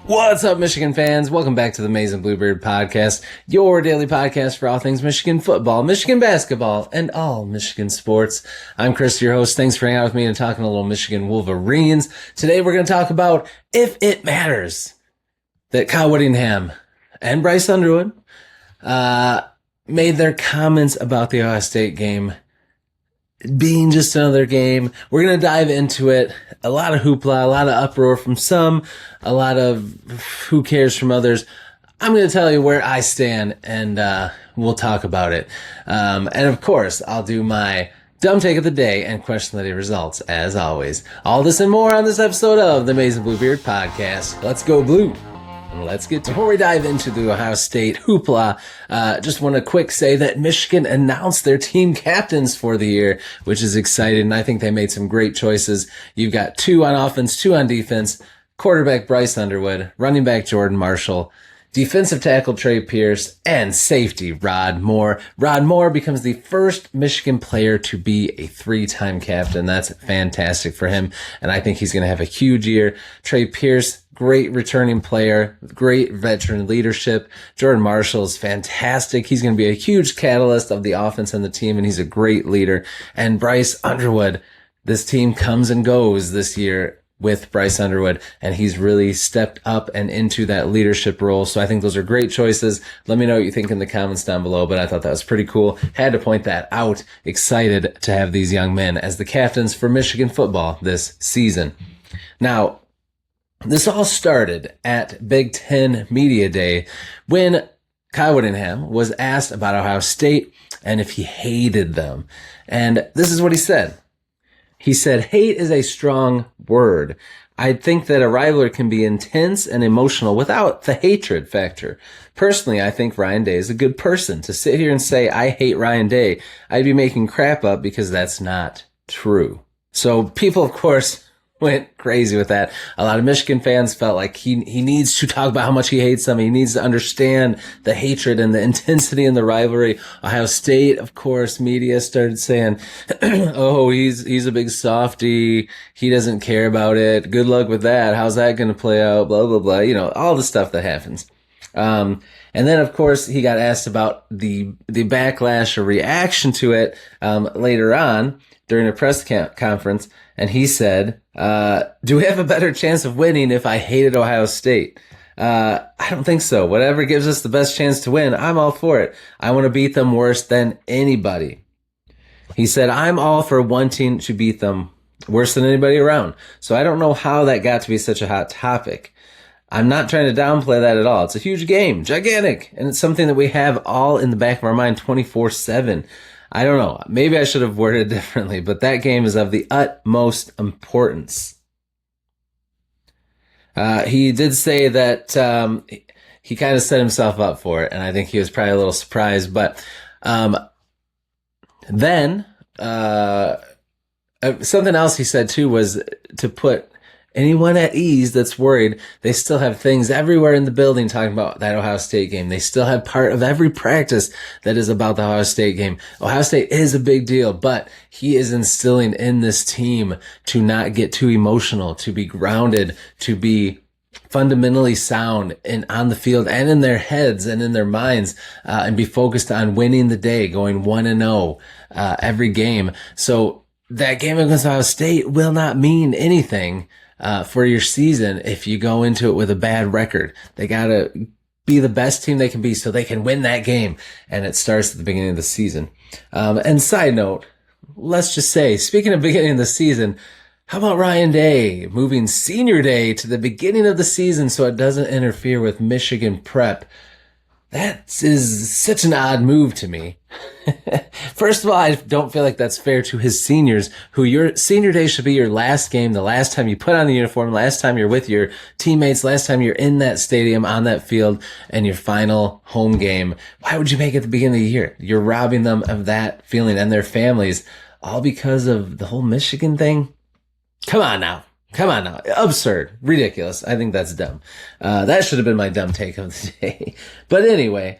What's up, Michigan fans? Welcome back to the Maize Bluebeard Podcast, your daily podcast for all things Michigan football, Michigan basketball, and all Michigan sports. I'm Chris, your host. Thanks for hanging out with me and talking a little Michigan Wolverines. Today we're going to talk about if it matters that Kyle Whittingham and Bryce Underwood made their comments about the Ohio State game being just another game. We're going to dive into it. A lot of hoopla, a lot of uproar from some, a lot of who cares from others. I'm going to tell you where I stand, and we'll talk about it. And of course, I'll do my dumb take of the day and question the day results, as always. All this and more on this episode of the Maize Bluebeard Podcast. Let's go blue. Let's get to before we dive into the Ohio State hoopla. Just want to quick say that Michigan announced their team captains for the year, which is exciting. I think they made some great choices. You've got 2 on offense, 2 on defense, quarterback Bryce Underwood, running back Jordan Marshall, defensive tackle Trey Pierce, and safety Rod Moore. Rod Moore becomes the first Michigan player to be a 3-time captain. That's fantastic for him, and I think he's going to have a huge year. Trey Pierce, great returning player, great veteran leadership. Jordan Marshall is fantastic. He's going to be a huge catalyst of the offense and the team, and he's a great leader. And Bryce Underwood, this team comes and goes this year with Bryce Underwood, and he's really stepped up and into that leadership role. So I think those are great choices. Let me know what you think in the comments down below, but I thought that was pretty cool. Had to point that out. Excited to have these young men as the captains for Michigan football this season. Now, this all started at Big Ten Media Day when Kyle Whittingham was asked about Ohio State and if he hated them. And this is what he said. He said, "Hate is a strong word. I think that a rivalry can be intense and emotional without the hatred factor. Personally, I think Ryan Day is a good person. To sit here and say I hate Ryan Day, I'd be making crap up because that's not true." So people, of course, went crazy with that. A lot of Michigan fans felt like he needs to talk about how much he hates them. He needs to understand the hatred and the intensity in the rivalry. Ohio State, of course, media started saying, "Oh, he's a big softy. He doesn't care about it. Good luck with that. How's that going to play out? Blah, blah, blah." You know, all the stuff that happens. And then, of course, he got asked about the backlash or reaction to it later on during a press conference. And he said, "Do we have a better chance of winning if I hated Ohio State? I don't think so. Whatever gives us the best chance to win, I'm all for it. I want to beat them worse than anybody." He said, "I'm all for wanting to beat them worse than anybody around." So I don't know how that got to be such a hot topic. I'm not trying to downplay that at all. It's a huge game, gigantic, and it's something that we have all in the back of our mind 24/7. I don't know. Maybe I should have worded it differently, but that game is of the utmost importance. He did say that he kind of set himself up for it, and I think he was probably a little surprised. But then something else he said, too, was to put anyone at ease that's worried. They still have things everywhere in the building talking about that Ohio State game. They still have part of every practice that is about the Ohio State game. Ohio State is a big deal, but he is instilling in this team to not get too emotional, to be grounded, to be fundamentally sound on the field and in their heads and in their minds, and be focused on winning the day, going 1-0 every game. So that game against Ohio State will not mean anything for your season if you go into it with a bad record. They got to be the best team they can be so they can win that game. And it starts at the beginning of the season. And side note, let's just say, speaking of beginning of the season, how about Ryan Day moving senior day to the beginning of the season so it doesn't interfere with Michigan prep? That is such an odd move to me. First of all, I don't feel like that's fair to his seniors, who your senior day should be your last game, the last time you put on the uniform, last time you're with your teammates, last time you're in that stadium, on that field, and your final home game. Why would you make it at the beginning of the year? You're robbing them of that feeling and their families, all because of the whole Michigan thing. Come on now. Absurd. Ridiculous. I think that's dumb. That should have been my dumb take of the day. But anyway,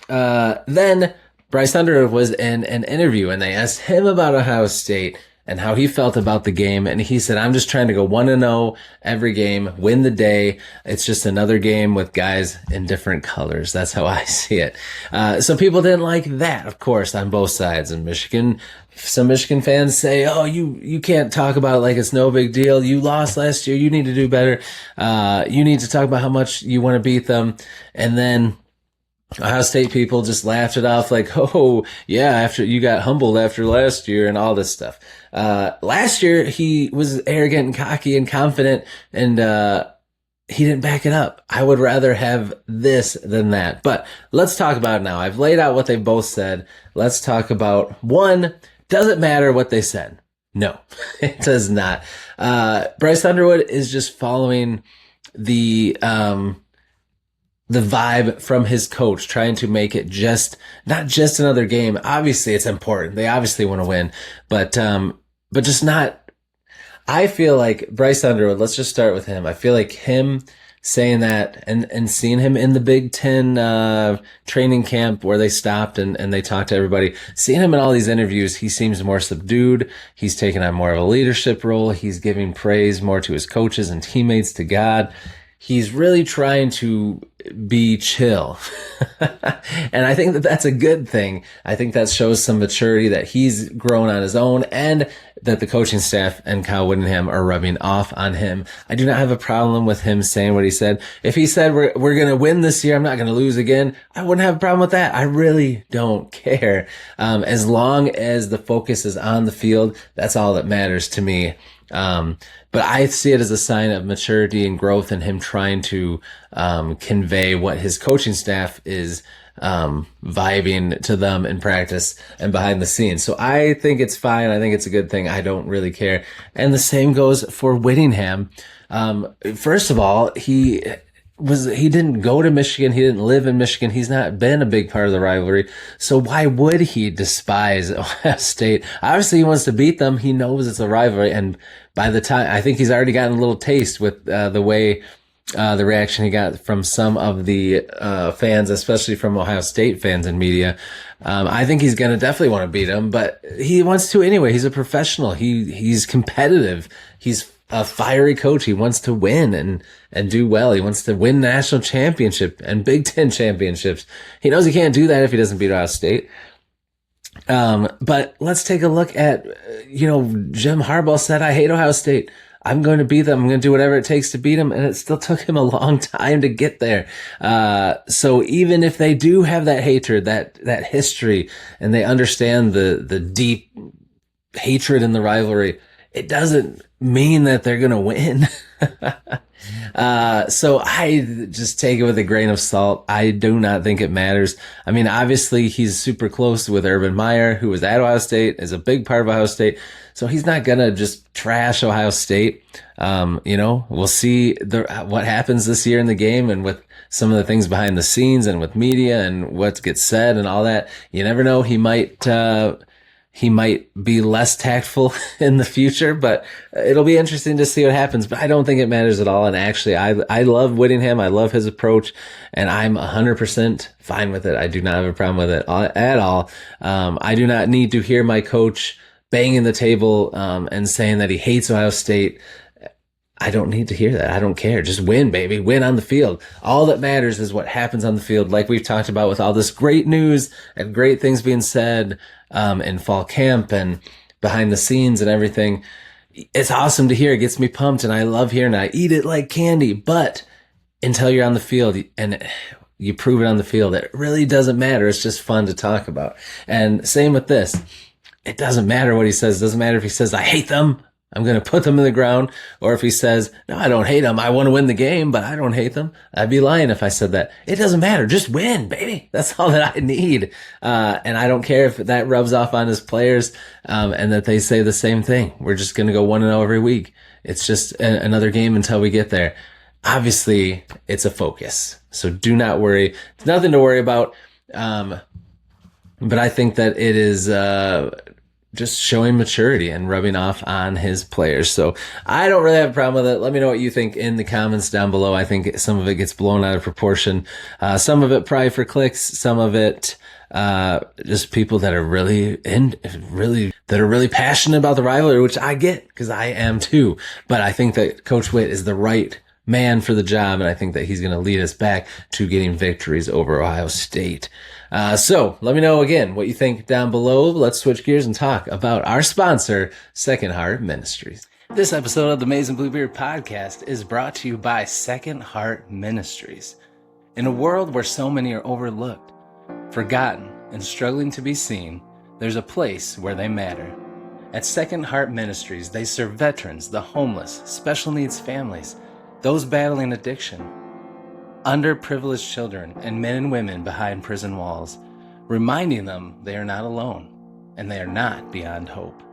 then Bryce Underwood was in an interview and they asked him about Ohio State and how he felt about the game. And he said, I'm just trying to go 1-0 every game, win the day. It's just another game with guys in different colors. That's how I see it. So people didn't like that, of course, on both sides. In Michigan, some Michigan fans say, oh, you can't talk about it like it's no big deal. You lost last year. You need to do better. You need to talk about how much you want to beat them. And then Ohio State people just laughed it off like, oh, yeah, after you got humbled after last year and all this stuff. Last year, he was arrogant and cocky and confident, and he didn't back it up. I would rather have this than that. But let's talk about it now. I've laid out what they both said. Let's talk about one. Does it matter what they said? No, it does not. Bryce Underwood is just following the vibe from his coach, trying to make it not just another game. Obviously, it's important. They obviously want to win, but just not. I feel like Bryce Underwood, let's just start with him. I feel like him saying that and seeing him in the Big Ten training camp where they stopped and they talked to everybody, seeing him in all these interviews, he seems more subdued. He's taken on more of a leadership role. He's giving praise more to his coaches and teammates, to God. He's really trying to be chill. And I think that that's a good thing. I think that shows some maturity, that he's grown on his own, and that the coaching staff and Kyle Whittingham are rubbing off on him. I do not have a problem with him saying what he said. If he said, we're going to win this year, I'm not going to lose again, I wouldn't have a problem with that. I really don't care. As long as the focus is on the field, that's all that matters to me. But I see it as a sign of maturity and growth in him trying to convey what his coaching staff is vibing to them in practice and behind the scenes. So I think it's fine. I think it's a good thing. I don't really care. And the same goes for Whittingham. First of all, he didn't go to Michigan. He didn't live in Michigan. He's not been a big part of the rivalry. So why would he despise Ohio State? Obviously, he wants to beat them. He knows it's a rivalry. And by the time, I think he's already gotten a little taste with the way the reaction he got from some of the fans, especially from Ohio State fans and media. I think he's going to definitely want to beat them, but he wants to anyway. He's a professional. He's competitive. He's a fiery coach. He wants to win and do well. He wants to win national championship and Big Ten championships. He knows he can't do that if he doesn't beat Ohio State. But let's take a look at, Jim Harbaugh said, I hate Ohio State. I'm going to beat them. I'm going to do whatever it takes to beat them. And it still took him a long time to get there. So even if they do have that hatred, that history, and they understand the deep hatred in the rivalry, it doesn't mean that they're going to win. So I just take it with a grain of salt. I do not think it matters. I mean, obviously he's super close with Urban Meyer, who was at Ohio State, is a big part of Ohio State. So he's not going to just trash Ohio State. We'll see what happens this year in the game, and with some of the things behind the scenes and with media and what gets said and all that. You never know. He might be less tactful in the future, but it'll be interesting to see what happens. But I don't think it matters at all. And actually, I love Whittingham. I love his approach, and I'm 100% fine with it. I do not have a problem with it at all. I do not need to hear my coach banging the table and saying that he hates Ohio State. I don't need to hear that. I don't care. Just win, baby. Win on the field. All that matters is what happens on the field, like we've talked about with all this great news and great things being said in fall camp and behind the scenes and everything. It's awesome to hear. It gets me pumped, and I love hearing it. I eat it like candy. But until you're on the field and you prove it on the field, it really doesn't matter. It's just fun to talk about. And same with this. It doesn't matter what he says. It doesn't matter if he says, I hate them, I'm going to put them in the ground, or if he says, no, I don't hate them. I want to win the game, but I don't hate them. I'd be lying if I said that. It doesn't matter. Just win, baby. That's all that I need. And I don't care if that rubs off on his players, and that they say the same thing. We're just going to go 1-0 every week. It's just another game until we get there. Obviously, it's a focus. So do not worry. It's nothing to worry about. But I think that it is just showing maturity and rubbing off on his players. So I don't really have a problem with it. Let me know what you think in the comments down below. I think some of it gets blown out of proportion. Some of it probably for clicks. Some of it just people that are really passionate about the rivalry, which I get because I am too. But I think that Coach Whitt is the right man for the job, and I think that he's going to lead us back to getting victories over Ohio State. So let me know again what you think down below. Let's switch gears and talk about our sponsor, Second Heart Ministries. This episode of the Maize Bluebeard Podcast is brought to you by Second Heart Ministries. In a world where so many are overlooked, forgotten, and struggling to be seen, there's a place where they matter. At Second Heart Ministries, they serve veterans, the homeless, special needs families, those battling addiction, underprivileged children, and men and women behind prison walls, reminding them they are not alone and they are not beyond hope.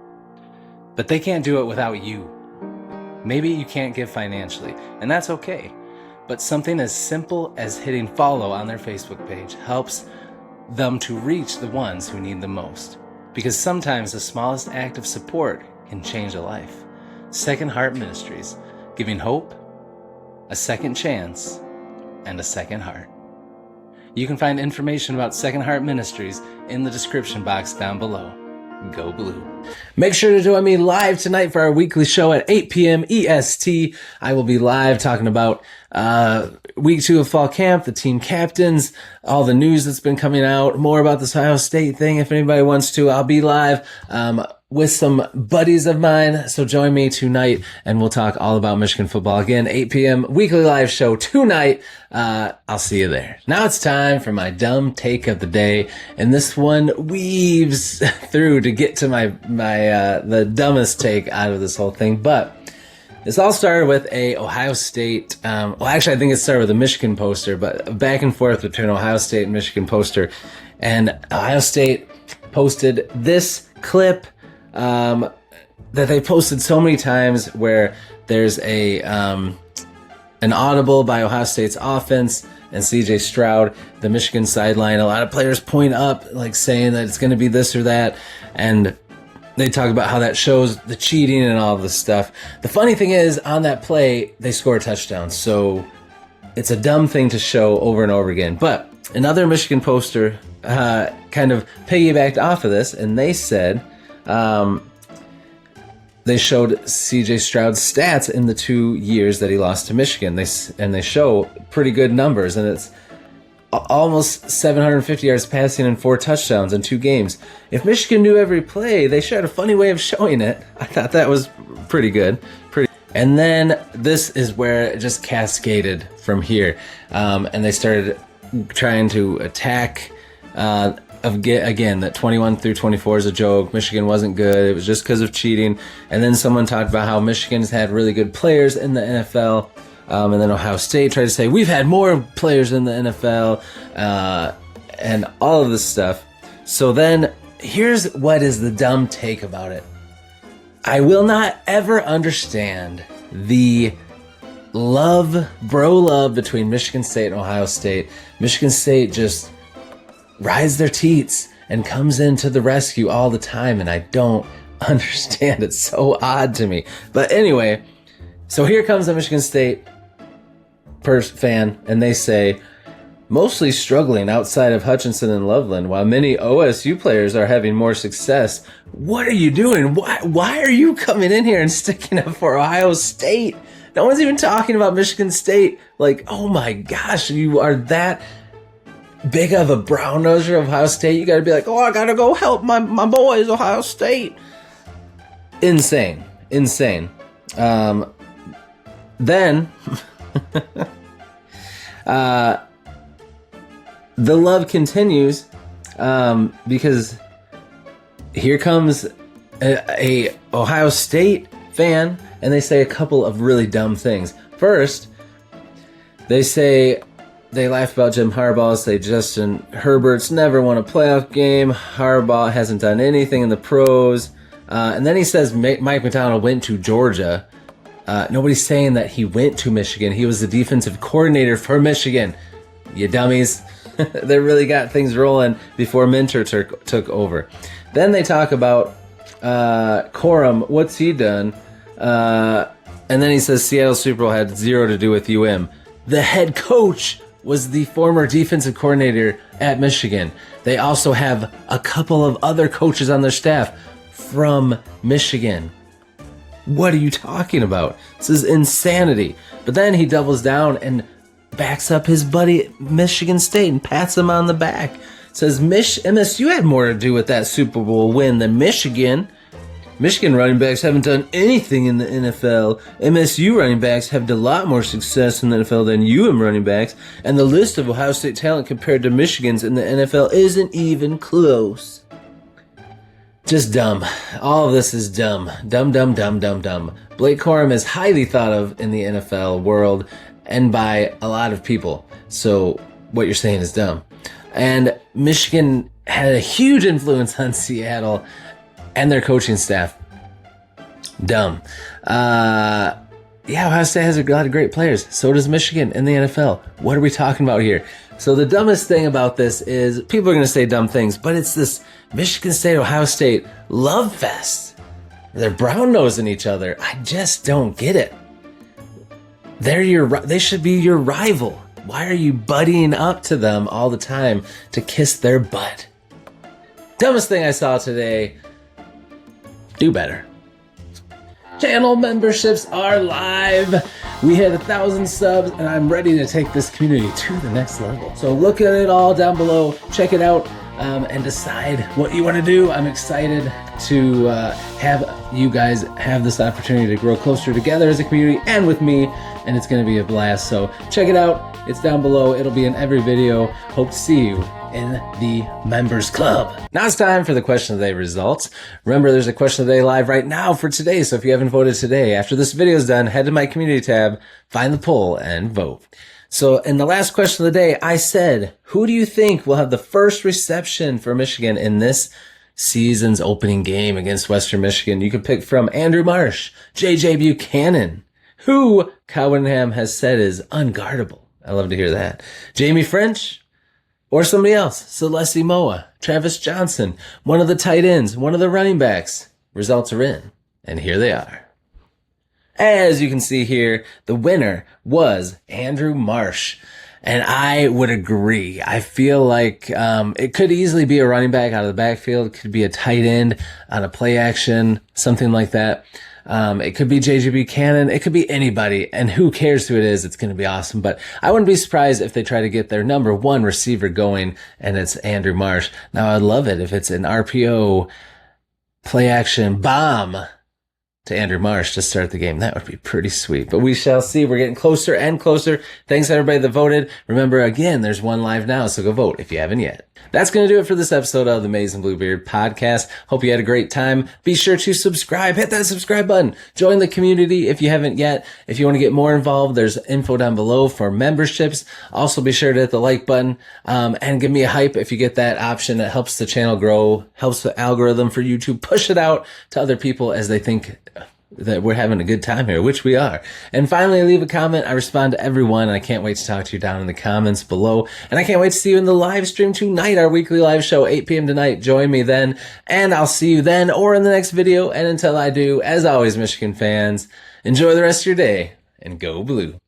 But they can't do it without you. Maybe you can't give financially, and that's okay. But something as simple as hitting follow on their Facebook page helps them to reach the ones who need the most. Because sometimes the smallest act of support can change a life. Second Heart Ministries, giving hope, a second chance, and a second heart. You can find information about Second Heart Ministries in the description box down below. Go Blue. Make sure to join me live tonight for our weekly show at 8 p.m. EST. I will be live talking about week 2 of fall camp, the team captains, all the news that's been coming out, more about this Ohio State thing. If anybody wants to, I'll be live with some buddies of mine. So join me tonight and we'll talk all about Michigan football. Again, 8 p.m. weekly live show tonight. I'll see you there. Now it's time for my dumb take of the day. And this one weaves through to get to the dumbest take out of this whole thing. But this all started with a Ohio State, actually I think it started with a Michigan poster, but back and forth between Ohio State and Michigan poster. And Ohio State posted this clip that they posted so many times where there's an audible by Ohio State's offense and CJ Stroud, the Michigan sideline. A lot of players point up, like saying that it's going to be this or that. And they talk about how that shows the cheating and all this stuff. The funny thing is, on that play, they score a touchdown. So it's a dumb thing to show over and over again. But another Michigan poster kind of piggybacked off of this, and they said they showed CJ Stroud's stats in the 2 years that he lost to Michigan. They show pretty good numbers, and it's almost 750 yards passing and 4 touchdowns in 2 games. If Michigan knew every play, they should have a funny way of showing it. I thought that was pretty good. And then this is where it just cascaded from here. And they started trying to attack again, that 21 through 24 is a joke. Michigan wasn't good. It was just because of cheating. And then someone talked about how Michigan's had really good players in the NFL. And then Ohio State tried to say, we've had more players in the NFL, and all of this stuff. So then, here's what is the dumb take about it. I will not ever understand the bro love between Michigan State and Ohio State. Michigan State just rides their teats and comes into the rescue all the time, and I don't understand. It's so odd to me. But anyway, so here comes the Michigan State fan, and they say, mostly struggling outside of Hutchinson and Loveland, while many OSU players are having more success. What are you doing? Why are you coming in here and sticking up for Ohio State? No one's even talking about Michigan State. Like, oh my gosh, you are that big of a brown noser of Ohio State. You got to be like, oh, I got to go help my boys, Ohio State. Insane. Then the love continues because here comes a Ohio State fan, and they say a couple of really dumb things. First, they say they laugh about Jim Harbaugh, say Justin Herbert's never won a playoff game. Harbaugh hasn't done anything in the pros. And then he says Mike McDonald went to Georgia. Nobody's saying that he went to Michigan. He was the defensive coordinator for Michigan. You dummies. They really got things rolling before Minter took over. Then they talk about Corum. What's he done? And then he says Seattle Super Bowl had zero to do with UM. The head coach was the former defensive coordinator at Michigan. They also have a couple of other coaches on their staff from Michigan. What are you talking about? This is insanity. But then he doubles down and backs up his buddy Michigan State and pats him on the back. Says MSU had more to do with that Super Bowl win than Michigan. Michigan running backs haven't done anything in the NFL. MSU running backs have had a lot more success in the NFL than UM running backs. And the list of Ohio State talent compared to Michigan's in the NFL isn't even close. Just dumb. All of this is dumb. Dumb. Blake Corum is highly thought of in the NFL world and by a lot of people. So what you're saying is dumb. And Michigan had a huge influence on Seattle and their coaching staff. Dumb. Ohio State has a lot of great players. So does Michigan in the NFL. What are we talking about here? So the dumbest thing about this is people are going to say dumb things, but it's this Michigan State, Ohio State love fest. They're brown-nosing each other. I just don't get it. They should be your rival. Why are you buddying up to them all the time to kiss their butt? Dumbest thing I saw today. Do better. Channel memberships are live. We hit 1,000 subs and I'm ready to take this community to the next level. So look at it all down below, check it out, and decide what you want to do. I'm excited to have you guys have this opportunity to grow closer together as a community and with me, and it's going to be a blast. So check it out. It's down below. It'll be in every video. Hope to see you in the members club. Now it's time for the question of the day results. Remember, there's a question of the day live right now for today. So if you haven't voted today, after this video is done, head to my community tab, find the poll and vote. So in the last question of the day, I said, who do you think will have the first reception for Michigan in this season's opening game against Western Michigan? You could pick from Andrew Marsh, J.J. Buchanan, who Kyle Whittingham has said is unguardable. I love to hear that. Jamie French, or somebody else. Celeste Moa, Travis Johnson, one of the tight ends, one of the running backs. Results are in, and here they are. As you can see here, the winner was Andrew Marsh. And I would agree. I feel like it could easily be a running back out of the backfield. It could be a tight end on a play action, something like that. It could be J.J. Buchanan. It could be anybody. And who cares who it is? It's going to be awesome. But I wouldn't be surprised if they try to get their number one receiver going, and it's Andrew Marsh. Now, I'd love it if it's an RPO play action bomb to Andrew Marsh to start the game. That would be pretty sweet. But we shall see. We're getting closer and closer. Thanks to everybody that voted. Remember, again, there's one live now, so go vote if you haven't yet. That's going to do it for this episode of the Maize Bluebeard Podcast. Hope you had a great time. Be sure to subscribe. Hit that subscribe button. Join the community if you haven't yet. If you want to get more involved, there's info down below for memberships. Also, be sure to hit the like button and give me a hype if you get that option. It helps the channel grow, helps the algorithm for YouTube push it out to other people as they think that we're having a good time here, which we are. And finally, leave a comment. I respond to everyone, and I can't wait to talk to you down in the comments below. And I can't wait to see you in the live stream tonight, our weekly live show, 8 p.m. tonight. Join me then, and I'll see you then or in the next video. And until I do, as always, Michigan fans, enjoy the rest of your day, and go blue.